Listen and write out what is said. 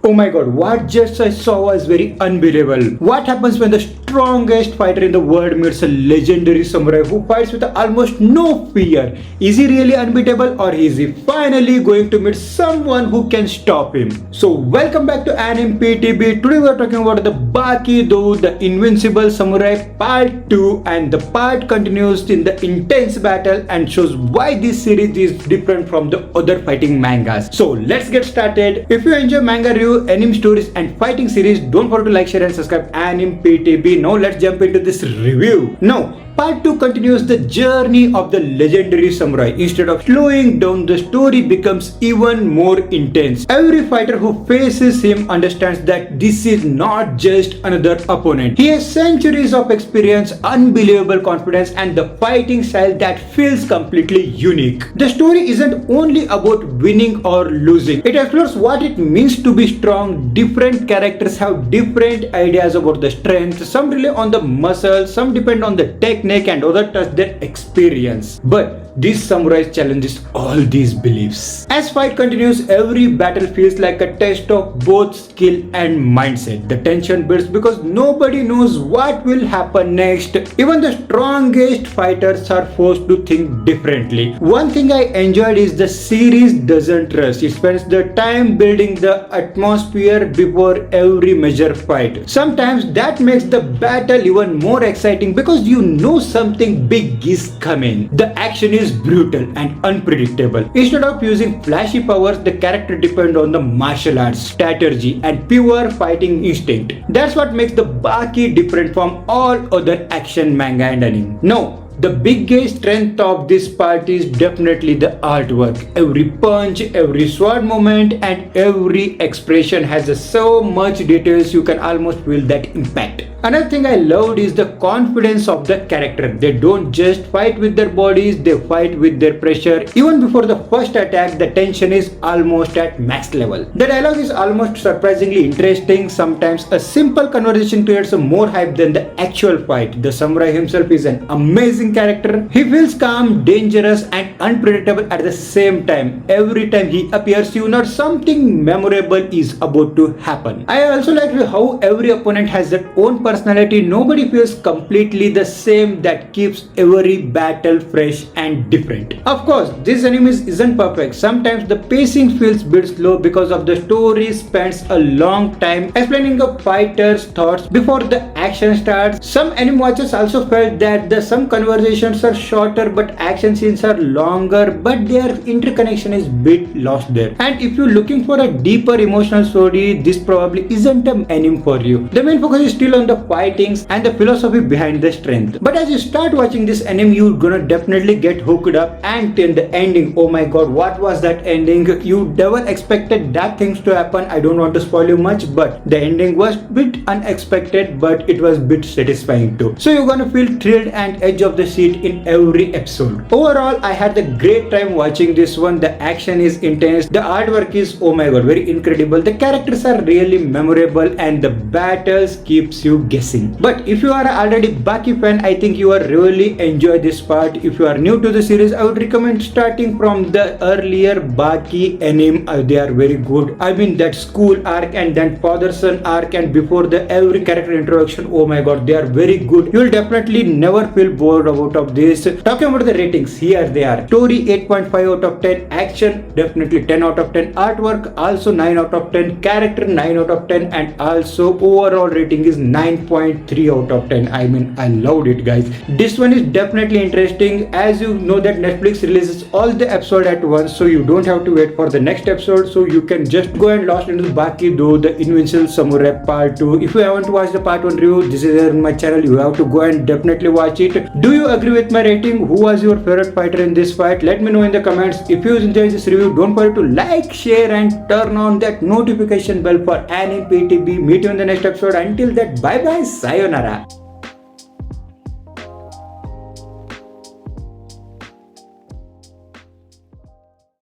Oh my god, what just I saw was very unbelievable. What happens when the strongest fighter in the world meets a legendary samurai who fights with almost no fear? Is he really unbeatable, or is he finally going to meet someone who can stop him? So welcome back to ANIME PTB. Today we are talking about the BAKI DOU, the Invincible Samurai Part 2, and the part continues in the intense battle and shows why this series is different from the other fighting mangas. So let's get started. If you enjoy manga review, anime stories and fighting series, don't forget to like, share and subscribe ANIME PTB. Now let's jump into this review. Now Part 2 continues the journey of the legendary samurai. Instead of slowing down, the story becomes even more intense. Every fighter who faces him understands that this is not just another opponent. He has centuries of experience, unbelievable confidence, and the fighting style that feels completely unique. The story isn't only about winning or losing. It explores what it means to be strong. Different characters have different ideas about the strength. Some rely on the muscles, some depend on the technique, and others touch their experience. But this samurai challenges all these beliefs. As fight continues, every battle feels like a test of both skill and mindset. The tension builds because nobody knows what will happen next. Even the strongest fighters are forced to think differently. One thing I enjoyed is the series doesn't rush. It spends the time building the atmosphere before every major fight. Sometimes that makes the battle even more exciting because you know something big is coming. The action is brutal and unpredictable. Instead of using flashy powers, the character depend on the martial arts, strategy, and pure fighting instinct. That's what makes the BAKI different from all other action manga and anime. Now, the biggest strength of this part is definitely the artwork. Every punch, every sword movement, and every expression has so much details you can almost feel that impact. Another thing I loved is the confidence of the character. They don't just fight with their bodies, they fight with their pressure. Even before the first attack, the tension is almost at max level. The dialogue is almost surprisingly interesting. Sometimes a simple conversation creates more hype than the actual fight. The samurai himself is an amazing character. He feels calm, dangerous, and unpredictable at the same time. Every time he appears, you know something memorable is about to happen. I also like how every opponent has their own personality. Nobody feels completely the same. That keeps every battle fresh and different. Of course, this anime isn't perfect. Sometimes the pacing feels a bit slow because of the story spends a long time explaining a fighter's thoughts before the action starts. Some anime watchers also felt that some conversations are shorter but action scenes are longer, but their interconnection is bit lost there. And if you're looking for a deeper emotional story, this probably isn't an anime for you. The main focus is still on the fightings and the philosophy behind the strength. But as you start watching this anime, you're gonna definitely get hooked up. And till the ending, oh my god, what was that ending? You never expected that things to happen. I don't want to spoil you much, but the ending was bit unexpected, but it was bit satisfying too. So you're gonna feel thrilled and edge of the seat in every episode. Overall, I had a great time watching this one. The action is intense, the artwork is, oh my god, very incredible. The characters are really memorable, and the battles keeps you guessing. But if you are already BAKI fan, I think you will really enjoy this part. If you are new to the series, I would recommend starting from the earlier BAKI anime. They are very good. I mean that school arc and then father-son arc, and before the every character introduction, oh my god, they are very good. You will definitely never feel bored out of this. Talking about the ratings, here they are. Story 8.5 out of 10, action definitely 10 out of 10, artwork also 9 out of 10, character 9 out of 10, and also overall rating is 9.3 out of 10. I mean, I loved it, guys. This one is definitely interesting. As you know that Netflix releases all the episode at once, so you don't have to wait for the next episode, so you can just go and lost into the BAKI DOU, the Invincible Samurai Part 2. If you haven't watched the Part 1 review, this is on my channel. You have to go and definitely watch it. Do you agree with my rating? Who was your favorite fighter in this fight? Let me know in the comments. If you enjoyed this review, don't forget to like, share, and turn on that notification bell for ANIME PTB. Meet you in the next episode. Until that, bye bye, sayonara.